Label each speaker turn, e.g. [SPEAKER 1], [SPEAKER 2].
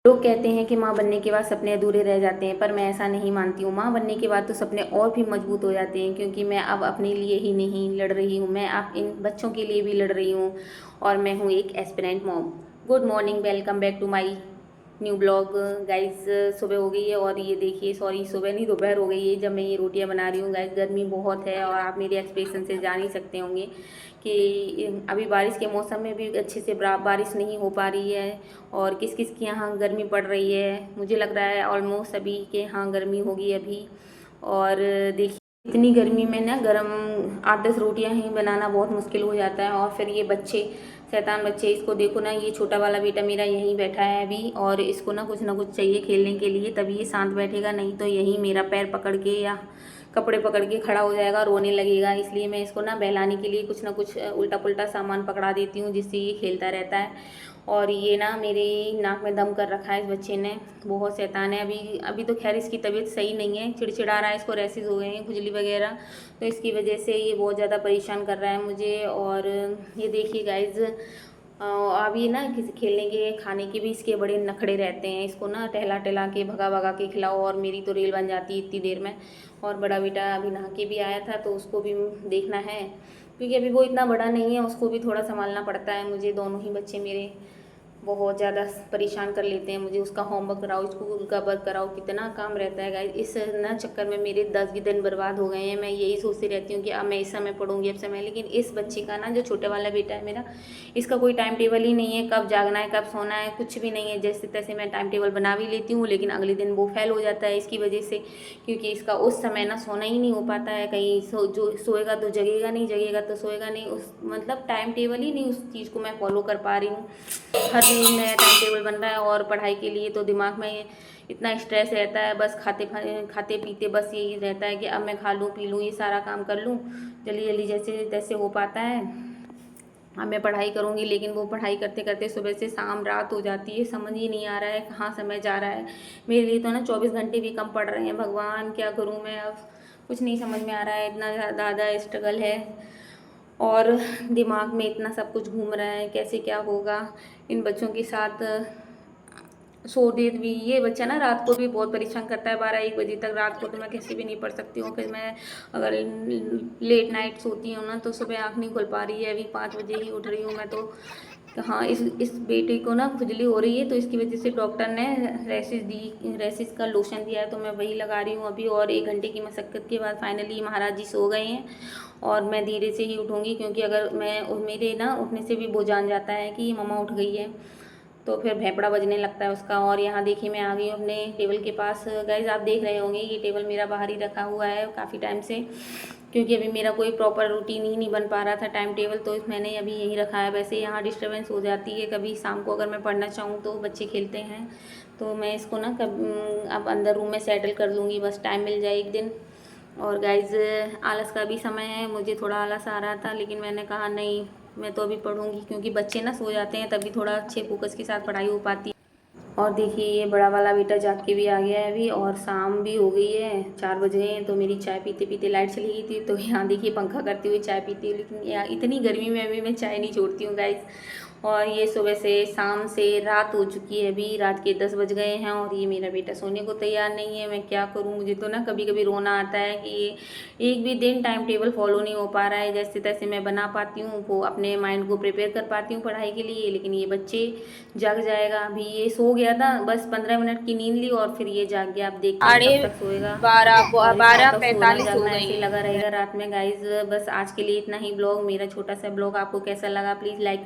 [SPEAKER 1] लोग कहते हैं कि माँ बनने के बाद सपने अधूरे रह जाते हैं, पर मैं ऐसा नहीं मानती हूँ। माँ बनने के बाद तो सपने और भी मजबूत हो जाते हैं, क्योंकि मैं अब अपने लिए ही नहीं लड़ रही हूँ, मैं अब इन बच्चों के लिए भी लड़ रही हूँ। और मैं हूँ एक aspirant mom. Good morning, welcome back to my new blog. Guys, सुबह हो गई है और ये देखिए, सॉरी सुबह नहीं, दोपहर हो गई है जब मैं ये रोटियां बना रही हूँ। गाइस, गर्मी बहुत है और आप मेरे एक्सप्रेशन से जान ही सकते होंगे कि अभी बारिश के मौसम में भी अच्छे से बारिश नहीं हो पा रही है। और किस किस के यहाँ गर्मी पड़ रही है, मुझे लग रहा है ऑलमोस्ट सभी के यहाँ गर्मी होगी अभी। और देखिए, इतनी गर्मी में ना गरम 8-10 रोटियां ही बनाना बहुत मुश्किल हो जाता है। और फिर ये बच्चे, शैतान बच्चे, इसको देखो ना, ये छोटा वाला बेटा मेरा यहीं बैठा है अभी, और इसको ना कुछ चाहिए खेलने के लिए, तभी ये शांत बैठेगा, नहीं तो यहीं मेरा पैर पकड़ के या कपड़े पकड़ के खड़ा हो जाएगा, रोने लगेगा। इसलिए मैं इसको ना बहलाने के लिए कुछ ना कुछ उल्टा पुल्टा सामान पकड़ा देती हूँ, जिससे ये खेलता रहता है। और ये ना मेरे नाक में दम कर रखा है इस बच्चे ने, बहुत शैतान है। अभी अभी तो खैर इसकी तबीयत सही नहीं है, चिड़चिड़ा रहा है, इसको रैसेस हो गए हैं, खुजली वगैरह, तो इसकी वजह से ये बहुत ज़्यादा परेशान कर रहा है मुझे। और ये देखिए गाइज, अभी ना किसी खेलने के खाने के भी इसके बड़े नखड़े रहते हैं। इसको ना टहला टहला के भगा भगा के खिलाओ और मेरी तो रेल बन जाती है इतनी देर में। और बड़ा बेटा अभी नहा के भी आया था, तो उसको भी देखना है, क्योंकि अभी वो इतना बड़ा नहीं है, उसको भी थोड़ा संभालना पड़ता है मुझे। दोनों ही बच्चे मेरे बहुत ज़्यादा परेशान कर लेते हैं मुझे। उसका होमवर्क कराओ, स्कूल का वर्क कराओ, कितना काम रहता है गाइस। इस ना चक्कर में मेरे 10 भी दिन बर्बाद हो गए हैं। मैं यही सोचती रहती हूँ कि अब मैं इस समय पढ़ूंगी, अब समय, लेकिन इस बच्चे का ना, जो छोटे वाला बेटा है मेरा, इसका कोई टाइम टेबल ही नहीं है, कब जागना है कब सोना है कुछ भी नहीं है। जैसे तैसे मैं टाइम टेबल बना भी लेती हूँ, लेकिन अगले दिन वो फेल हो जाता है इसकी वजह से, क्योंकि इसका उस समय ना सोना ही नहीं हो पाता है। कहीं जो सोएगा तो जगेगा नहीं, जगेगा तो सोएगा नहीं, उस मतलब टाइम टेबल ही नहीं, उस चीज़ को मैं फॉलो कर पा रही हूँ। हर दिन नया टाइम टेबल बन रहा है, और पढ़ाई के लिए तो दिमाग में इतना स्ट्रेस रहता है, बस खाते पीते बस यही रहता है कि अब मैं खा लूँ पी लूँ, ये सारा काम कर लूँ जल्दी जल्दी जैसे तैसे हो पाता है। अब मैं पढ़ाई करूँगी, लेकिन वो पढ़ाई करते करते सुबह से शाम रात हो जाती है, समझ ही नहीं आ रहा है कहाँ समय जा रहा है। मेरे लिए तो ना 24 घंटे भी कम पड़ रहे हैं। भगवान, क्या करूँ मैं अब, कुछ नहीं समझ में आ रहा है, इतना ज़्यादा स्ट्रगल है और दिमाग में इतना सब कुछ घूम रहा है, कैसे क्या होगा इन बच्चों के साथ। सो देर भी, ये बच्चा ना रात को भी बहुत परेशान करता है, 12-1 बजे तक रात को तो मैं कैसे भी नहीं पढ़ सकती हूँ। फिर मैं अगर लेट नाइट सोती हूँ ना, तो सुबह आँख नहीं खुल पा रही है, अभी 5 बजे ही उठ रही हूँ मैं तो। हाँ, इस बेटे को ना खुजली हो रही है, तो इसकी वजह से डॉक्टर ने रैसेस का लोशन दिया है, तो मैं वही लगा रही हूँ अभी। और 1 घंटे की मशक्क़त के बाद फाइनली महाराज जी सो गए हैं, और मैं धीरे से ही उठूँगी, क्योंकि अगर मैं, मेरे ना उठने से भी वो जान जाता है कि मम्मा उठ गई है, तो फिर भेपड़ा बजने लगता है उसका। और यहाँ देखिए, मैं आ गई हूँ अपने टेबल के पास। गाइज, आप देख रहे होंगे ये टेबल मेरा बाहर ही रखा हुआ है काफ़ी टाइम से, क्योंकि अभी मेरा कोई प्रॉपर रूटीन ही नहीं बन पा रहा था टाइम टेबल, तो मैंने अभी यहीं रखा है। वैसे यहाँ डिस्टर्बेंस हो जाती है कभी शाम को, अगर मैं पढ़ना चाहूँ तो बच्चे खेलते हैं, तो मैं इसको ना अब अंदर रूम में सेटल कर लूँगी, बस टाइम मिल जाए एक दिन। और गाइज, आलस का भी समय है, मुझे थोड़ा आलस आ रहा था, लेकिन मैंने कहा नहीं, मैं तो अभी पढ़ूंगी, क्योंकि बच्चे ना सो जाते हैं तभी थोड़ा अच्छे फोकस के साथ पढ़ाई हो पाती है। और देखिए, ये बड़ा वाला बेटा जाग के भी आ गया है अभी, और शाम भी हो गई है, 4 बज गए हैं। तो मेरी चाय पीते पीते लाइट चली गई थी, तो यहाँ देखिए पंखा करते हुए चाय पीती हूँ, लेकिन यहाँ इतनी गर्मी में अभी मैं चाय नहीं छोड़ती हूँ गाइस। और ये सुबह से शाम से रात हो चुकी है, अभी रात के 10 बज गए हैं, और ये मेरा बेटा सोने को तैयार नहीं है। मैं क्या करूँ, मुझे तो ना कभी कभी रोना आता है कि ये एक भी दिन टाइम टेबल फॉलो नहीं हो पा रहा है। जैसे तैसे मैं बना पाती हूँ, वो अपने माइंड को प्रिपेयर कर पाती हूँ पढ़ाई के लिए, लेकिन ये बच्चे जाग जाएगा। अभी ये सो गया था, बस 15 मिनट की नींद ली और फिर ये जाग गया। आप देखते हैं कब तक सोएगा, और इस कब तक सोना
[SPEAKER 2] 12:45 हो
[SPEAKER 1] जागना ऐसे
[SPEAKER 2] गई
[SPEAKER 1] ही
[SPEAKER 2] हैं।
[SPEAKER 1] लगा रहेगा रात में। गाइज, बस आज के लिए इतना ही ब्लॉग, मेरा छोटा सा ब्लॉग आपको कैसा लगा प्लीज़ लाइक कर